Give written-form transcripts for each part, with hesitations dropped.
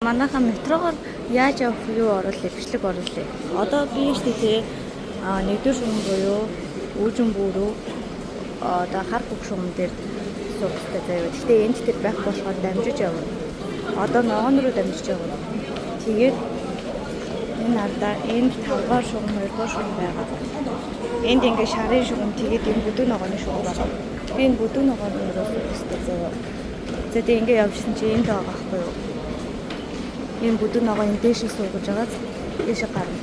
Манайхан метрогоор яаж явах юу оруулах бичлэг оруулах. Одоо би штэ нэгдүгээр шугам буюу үүжин бүрүү одоо хар бүх шугам дээр суухтай заяа. Гэхдээ энд тэр байх болохоор дамжиж явна. Одоо ногоон руу дамжиж явна. Тэгээд энэ ардаа энд 5-аар шугам 2-р шугам байгаа. Энд ингээ шарын шугам тэгээд энэ бүдүүн ногооны шугам байгаа. Би энэ бүдүүн ногооны руу суухтай заяа. За тэг ингээ явжсэн чи энд байгаа байхгүй юу? Ийм бүдүүн ногоо энэ дээшээ суугаж байгаа. Дээшээ гарна.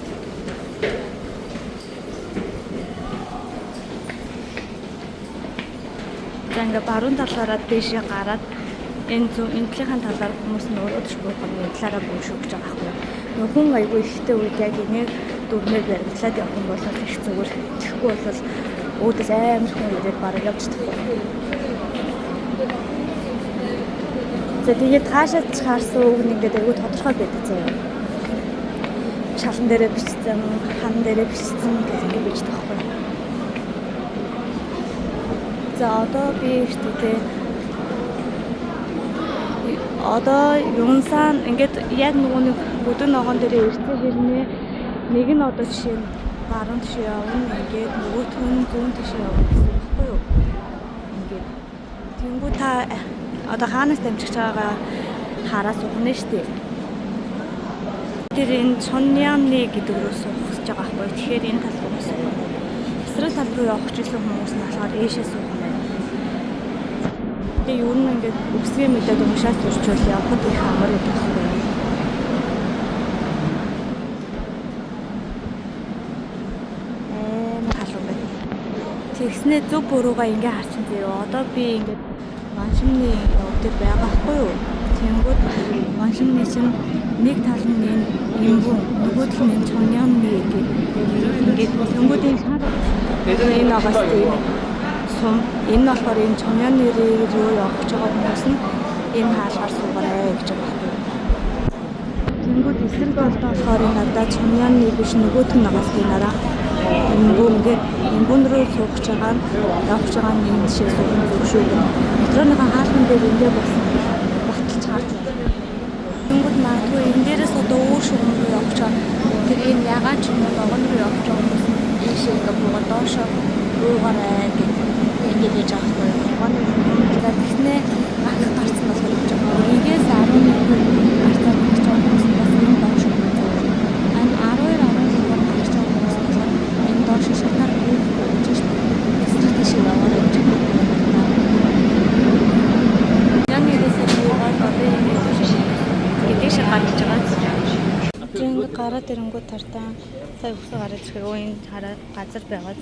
За ингээ баруун талаараа дээшээ гараад энэ энэхийн талаар хүмүүс нь өрөөдөж буух нь талаараа бүүшүүж байгаа байхгүй. Нөхөн айгүй ихтэй үед яг энийг дөрмөөр баримтлаад явах юм бол их зүгээр. Тэгэхгүй бол өөдөөс амар хүн ирээд бараг явж чадахгүй. За тэгээд хаашаа чаарсан үг нь ингээд айгүй тодорхой байдаг заяа. Шалан дээрээ бичсэн, хан дээрээ бичсэн гэх ингэ байж таахгүй. За одоо би ихтэй одоо юунсан ингээд яг нөгөө нэг бүдүүн ногоон дээрээ ирсэн хэрнээ нэг нь одоо жишээ нь баруун тишээ явна, ингээд нөгөөх нь зүүн тишээ явна гэсэн үг байхгүй юу? Ингээд тэнгүү та одоо хаанаас дамжиж байгаагаа хараад сухна штэ. Тэр энэ Чоньямны гэдэг рүү суух гэж байгаа байхгүй. Тэгэхээр энэ тал руу суух. Эсрэг тал руу явах гэсэн хүмүүс нь болохоор ээшээ суух юм байна. Тэгээ юу нэг ингээд үгсгээ мэдээд уушаас урчвал явахд их амар гэдэг байхгүй. Халуун байна. Тэгснээ зөв буруугаа ингээ харчин заяа. Одоо би ингээд маншимны явдал байгаа байхгүй юу? Тэнгүүд маншимны чинь нэг тал нь эмбүн, нөгөөх нь энэ Чоньямны гэдэг. Ингээд тэнгүүдийн шар энэ агаас тийм сум энэ болохоор энэ Чоньямны руу явах гэж байгаа хүмүүс нь энэ хаалгаар суугаарай гэж байгаа байхгүй юу? Тэнгүүд эсрэг талд болохоор энэ надад Чоньямны биш нөгөөх нь агаас тийм нараа эмбүн рүү суух гэж байгаа нь явах гэж байгаа нь энэ шиг суух зүг шүү гэх. Метроныхаа хаалхан дээр ингээ болсон баталж харж байна. Тэнгүүд магадгүй энэ дээрээс одоо өөр шугам руу явах гэж байгаа. Тэр энэ ягаад ч юм уу ногоон руу явах гэж байгаа хүмүүс энэ шиг ингээ буугаа доошоо руугаарай гэх ингээ байж байгаа байхгүй юу? Ногооны за тэгснээ ах гарцсан болохоор гэж байгаа. Нэгээс 11 гарцсан гэж байгаа хүмүүс бас энэ доошоо энэ 12 гарч байгаа хүмүүс болохоор энэ доошоо шатаар буух гэж байна. Эсрэг тийш яваарай гэж байна. Гэтэш гарч байгаа. Тэнгүүд гараад ирэнгүүт тартаа сая өсөө гараад ирэхээр өө энэ хараа газар байгаад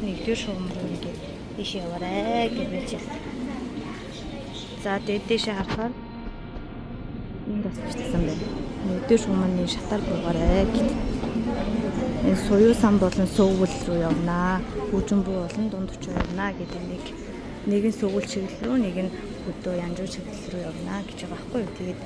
нэгдүгээр шугам руу ингээд тийш яваарай гэж байна. За дээшээ харахаар энэ бас бичсэн байна. Нэгдүгээр шугамны шатаар буугаарай гэдэг. Энэ суюу сан болон сөвгөл рүү явнаа. Хүүжин буу болон дунд очоо явнаа гэдэг нэг нь сөвгөл чиглэл рүү нэг нь хөдөө янжуу чиглэл рүү явнаа гэж байгаа байхгүй юу?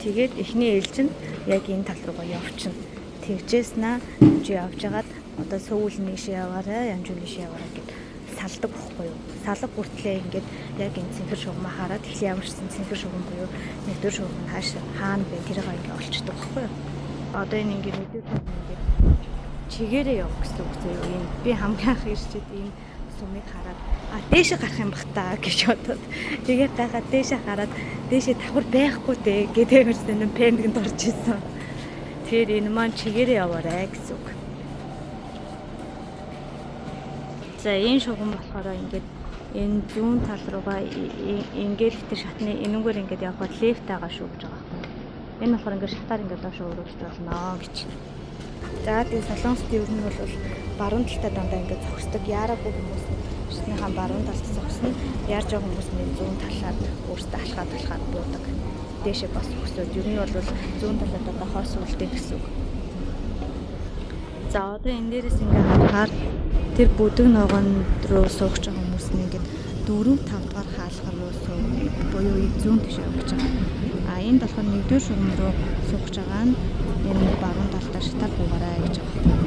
Тэгээд эхний ээлж нь яг энэ тал руугаа явчихна. Тэгжээснаа чи явж хагаад одоо сөвгөл нэшээ яваарай, янжуу нэшээ яваарай гэд салдаг байхгүй юу? Салга бүртлээ ингээд яг энэ цэнхэр шугамаа хараад эхлээ ямарчсан цэнхэр шугам буюу нэгдүгээр шугам нь хаана бэ тэрийг ингээд олчдаг байхгүй юу? Одоо энэ ингээд нэгдүгээр шугам ингээд чигээрээ явах гэсэн үг зөө юм. Би хамгийн анх ирчээд энэ сумыг хараад дээшээ гарах юм бах та гэж бодоод тэгээд гайхаад дээшээ хараад дээшээ давхар байхгүй дээ гэдэг юмсан энэ пэндгэнд орж исэн. Тэгэхээр энэ маань чигээрээ яваарай гэсэн үг. За энэ шугам болохоор ингээд энэ зүүн тал руугаа ингээд тэр шатны энэнгээр ингээд явхад лефт байгаа шүү гэж байгаа байхгүй. Энэ болохоор ингээд шатаар ингээд доош өрөвдөж болно гэж. За тэгээд солонгост ер нь бол баруун талтай дандаа ингээд зогсдог яараагүй хүмүүс шатныхаа баруун талд зогсно. Яарж байгаа хүмүүс нь зүүн талаар өөрсдөө алхаад буудаг. Дээшээ бас өсөөд ер нь бол зүүн талаад одоо хойс үлдээ гэсэн үг. За одоо энэ дээрээс ингээд харахаар тэр бүдэг ногоон руу суух гэж байгаа хүмүүс нь ингээд 4-5 дахь хаалга руу суух буюу зүүн тийш явж байгаа. Энд болохоор нэгдүгээр шугам руу суух гэж байгаа нь энэ баруун талдаа шатаар буугаарай гэж байгаа.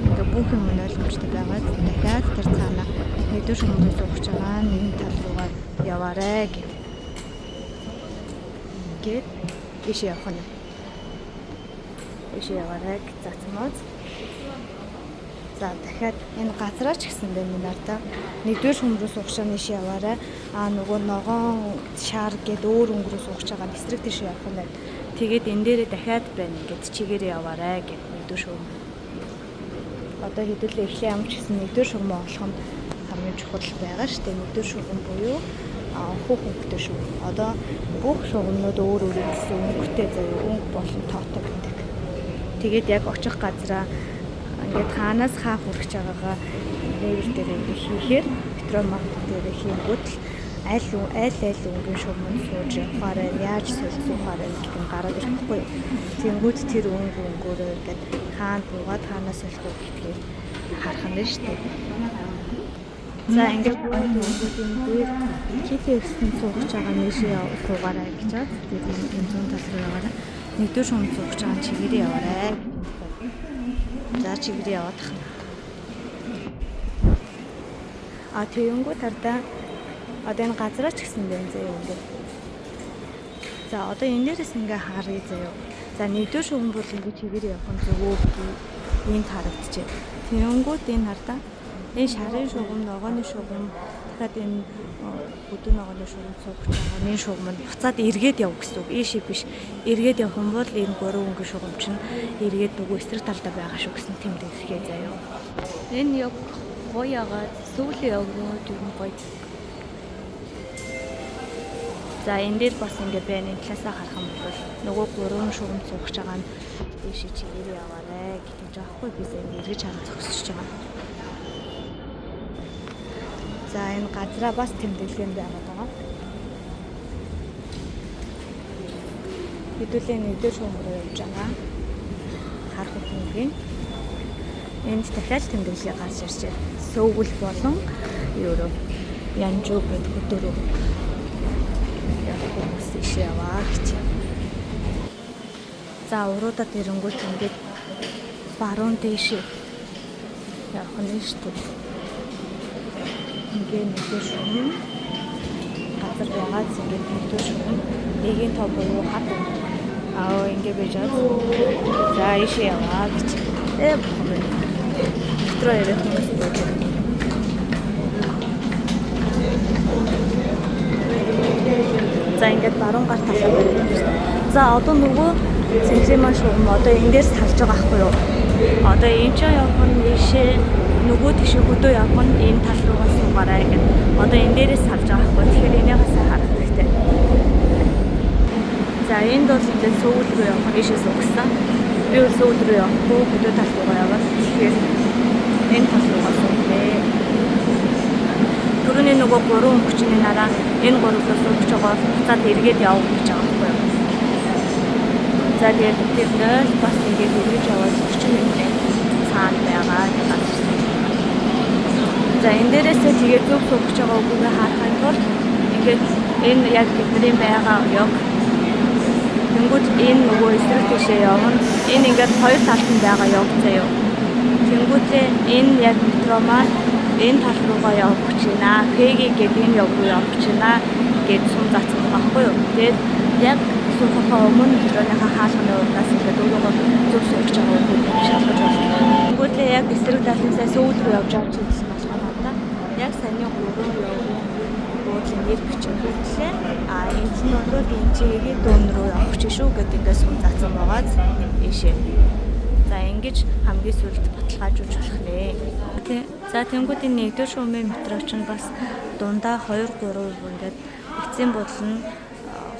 Ингээ бүх юм ойлгомжтой байгаад дахиад тэр цаана нэгдүгээр шугам руу суух гэж байгаа нэг тал руугаа яваарай гэд. Ийш явах нь. Ийш яваарай гэж заацмаад. За дахиад энэ газраа ч гэсэн байна надаа. Нэгдүгээр шугам руу суух шаа ийш яваарай. Нөгөө ногоон шар гээд өөр өнгөрөө суух чагаа эсрэг тийш явах нь байна. Тэгээд энэ дээрээ дахиад байна ингээд чигээр яваарай гэд нэгдүгээр шугам. Одоо хэдүүлээ эхлээ ямар ч гэсэн нэгдүгээр шугам олох нь хамгийн чухал байгаа шүү дээ. Нэгдүгээр шугам буюу хүүх өнгөтэй шүү. Одоо бүх шугамнууд өөр өөр гэсэн өнгөтэй заяа өнгө болон тоотой гэдэг. Тэгээд яг очих газраа ингээд хаанаас хаа хүрэх байгаагаа левел дээр ингээд хийхээр метромаг дээр хийнгүүт аль өнгийн шугамд сууж явахаараа яаж солилцоохаараа гэдэг нь гараад ирэхгүй. Тэнгүүд тэр өнгөөрөө ингээд хаана буугаад хаанаас солих гэдгийг харах нь шүү дээ. За ингээд өнгөдийн дээр хитээсэн суугч байгаа нэшээ суугаарай гэж байна. Тэгээд энэ зүүн тал руу яваарай. Нэгдүгээр шугам суугч байгаа чигээрээ яваарай. За чигээрээ яваад тахна. Тэгэнгүү тардаа одоо энэ газраа ч гэсэн байна заяа ингээд. За одоо энэ дээрээс ингээ харъя заяа. За нэгдүгээр шугам бол ингээ чигээрээ явах нь зөвөө энд харагдчихэ. Тэгэнгүүт энэ хардаа энэ шарын шугам, ногооны шугам, дахиад энэ бүдүүн ногооны шугам суугч байгаа. Энэ шугам нь буцаад эргээд явах гэсэн үг. Ийшээ биш. Эргээд явах юм бол энэ гурван өнгө шугам чинь эргээд нөгөө эсрэг талдаа байгаа шүү гэсэн тэмдэглэхээ заяа. Энэ яг гоё ягаад сүүлийн явгнууд юм гоё. За энэ дээр бас ингэ байна. Энэ талаасаа харах юм бол нөгөө гурван шугам суугч байгаа нь ийшээ чигээр яваарэ гэж аахгүй бис ингэ эргэж харах зогсож байгаа. За энэ газраа бас тэмдэглэн байгаа. Хэдүүлээ нэгдүгээр шугам руу явж байгаа. Харах үгүй. Энд дахиад тэмдэглэгээ гарч иржээ. Сөвгөл болон ерөө янжуу гэдэг хөдөөрөө явах хүмүүс ийшээ яваа гэж. За уруудад ирэнгүүт ингээд баруун дэшээ явах нь шүү дээ. Ингээд нэгдүгээр шугам газар байгаа зэрэг нэгдүгээр шугам эгийн тоо буюу хат ингээд байж байгаа. За ийшээ яваа гэж. Метро ирэх хүмүүс байна. За ингээд баруун гар талаа байна. За одоо нөгөө цэнхримаа шугам одоо энэ дээрс харж байгаа байхгүй юу? Одоо энэ ч явах нь ийшээ нөгөө тийшээ хөдөө явах нь энэ тал руугаа суугаарай гэдэг. Одоо энэ дээрээс харж байгаа байхгүй. Тэгэхээр энийгээс харах хэрэгтэй. За энд бол ингээд сүүл рүү явах нь ийшээ суугсан. Би бол сүүл рүү явахгүй хөдөө тал руугаа яваад тэгэхээр энэ тал руугаа суугнэ. Түрүүний нөгөө гурван өнгөчний нараа энэ гурвлоо сууж байгаа буцаад эргээд явах гэж байгаа байхгүй юу? За тэгээд тэр нөл бас ингээд эргэж яваад 40 минут цаана байгаа гэж байна. За энэ дээрээсээ тэгээд зөв сууж байгаа үгүйгээ харахын тулд ингээд энэ яг бидний байгаа яг тэнгууд энэ нөгөө эсрэг тийшээ явна. Энэ ингээд хоёр талд нь байгаа яг заяа. Тэнгуудээ энэ яг метро маань энэ тал руугаа явах гэж байна. Пэги гэдэг энэ яв руу явах гэж байна гэж сум заасан байгаа байхгүй юу. Тэгээд яг суухаа өмнө метроныхаа хаалганы урдаас ингээд өөрөөгөө зөв сууж байгаа үгүүд шалгаж байна. Тэнгуудээ яг эсрэг талынсаа сүүл рүү явж байгаа гэсэн байна надаа. Яг саний гурван явгын буудлын нэр бичиж өгчлээ. Энэ нь бол энэ чигийн дуун руу явах гэж шүү гэдэг ингээд сум заасан байгаа ийшээ. За ингэж хамгийн сүүлд баталгаажуулж болох нэ. За тэнгуудын нэгдүгээр шугамын метро чинь бас дундаа 2-3 ингээд эцсийн бодол нь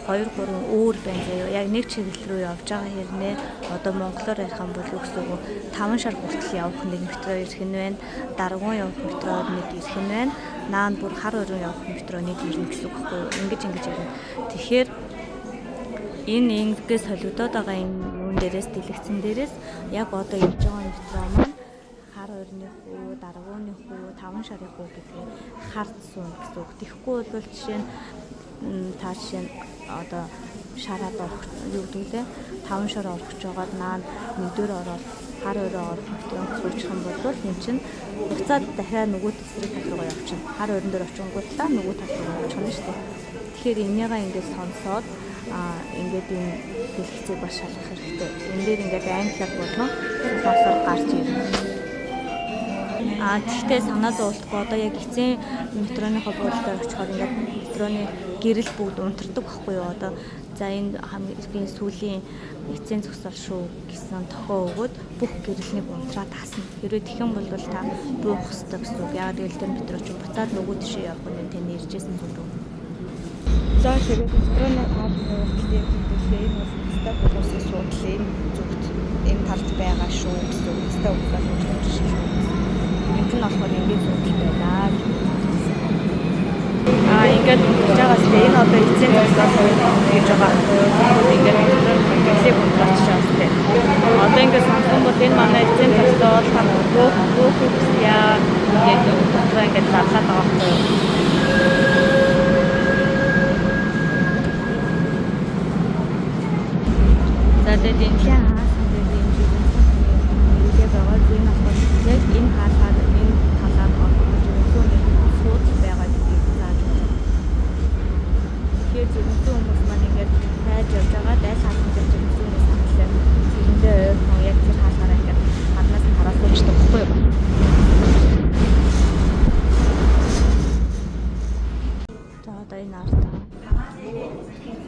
2-3 өөр байна заяа. Яг нэг чиглэл рүү явж байгаа хэрнээ одоо монголоор ярих юм бол үгс үг 5 шар хүртэл явах нэг метро ирэх нь байна. Даргуун явах метрод нэг ирэх нь байна. Наанд бүр хар өрөө явах метро нэг ирнэ гэсэн үг байхгүй юу? Ингэж ирнэ. Тэгэхээр энэ ингээс солигдоод байгаа энэ юун дээрээс дэлгэцэн дээрээс яг одоо явж байгаа метро маань хар өрний хүү, даргууны хүү, 5 шарын хүү гэдгийг хард суун гэсэн үг. Тэгэхгүй бол жишээ нь та жишээ нь одоо шараад орох юу гэдэг лээ 5 шар орох гэж байгаад наад нэгдүгээр ороод хар өрөө орох метронд суучих юм бол энэ чинь буцаад дахиад нөгөө эсрэг тал руугаа явчихна. Хар өрөн дээр очингуудлаа нөгөө тал руу явчихна шүү дээ. Тэгэхээр энийгээ ингээд сонсоод ингээд энэ дэлгэцийг бас шалгах хэрэгтэй. Энэ дээр ингээд англиар болно. Сонсоор гарч ирнэ. Гэхдээ санаа зовлтгүй одоо яг эцсийн метроныхоо буудлаар очихоор ингээд метроны гэрэл бүгд унтардаг байхгүй юу одоо за энэ хамгийн сүүлийн эцсийн зогсоол шүү гэсэн тохио өгөөд бүх гэрэлнийг унтраад хасна. Хэрвээ тэгэх бол та буух ёстой гэсэн үг. Яагаад гэвэл тэр метро чинь буцаад нөгөө тишээ явах нь тань иржсэн зүйл үү. За тэгээд метроны хаалгын хэлээ энэ бол ста болоосын суудлын зүгт энэ талд байгаа шүү гэсэн үг. Ста уусаа хэлж шүү. Энд нь болохоор ингээд зүйл байна. Ингээд унтж байгаас энэ одоо эцсийн зогсоол гэж байгаа. Ингээд гэрлийг унтраачихсан тийм. Одоо ингээд сонсон бол энэ манай эцсийн зогсоол та буух яа ингээд зарлаад байгаа байхгүй юу. За тэгээд энэ хаасан дээр энэ зүйлээ байгаа зүйл нь болохоор яг энэ хаалгаар энэ талаар орох зүйлсөний сууд байгаа гэдгийг зааж байна. Тэгэхээр зөвхөн хүмүүс маань ингээд хайж явж байгаа дайл хаалган дээр зүйлсээс хамтлаа тэрэндээ ойрхон яг тэр хаалгаараа ингээд гаднаас нь хараад уучдаг байхгүй юу? За одоо энэ артаа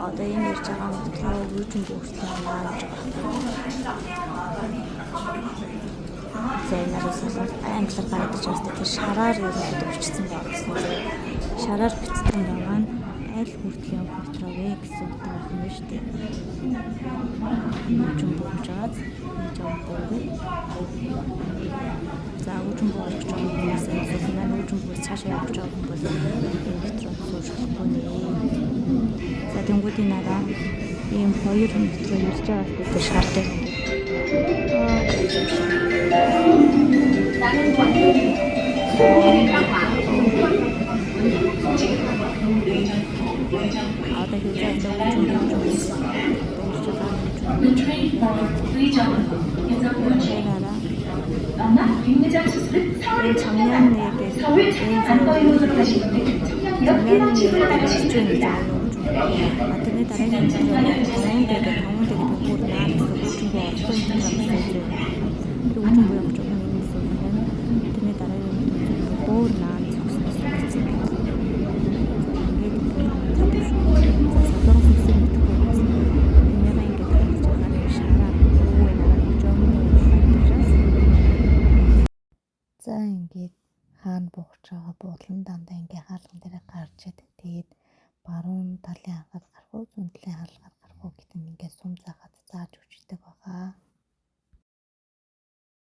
одоо энэ ирж байгаа метро үүрчэн бүртлээ маань гэж байна. Зэнээс англиар гаргаж байгаа тэр шараар ерөнхийдөө бичсэн байна гэсэн. Шараар бичсэн байгаа нь аль хүртэл явах метро вэ гэсэн утгаар байна шүү дээ. Үүрчэн бууж байгаа. Жон бууг. За үүрчэн бууж байгаа хүмүүс энэ үүрчэн бууж цаашаа явж байгаа хүмүүс метро сууж болохгүй нэ. За тэнгуүдийн нараа ийм хоёр метро ирж байгаа гэдэг шаарддаг. Атны дараагийн зүйлүүд таван бүр наад үүрчэн буу орхон үүрчэн буу явж байгаа юм гэсэн үг байна. Атны дараагийн бүр наад зогсноос гэсэн үг. За ингээд хаана бууж байгаа буудлын дандаа ингээ хаалган дээр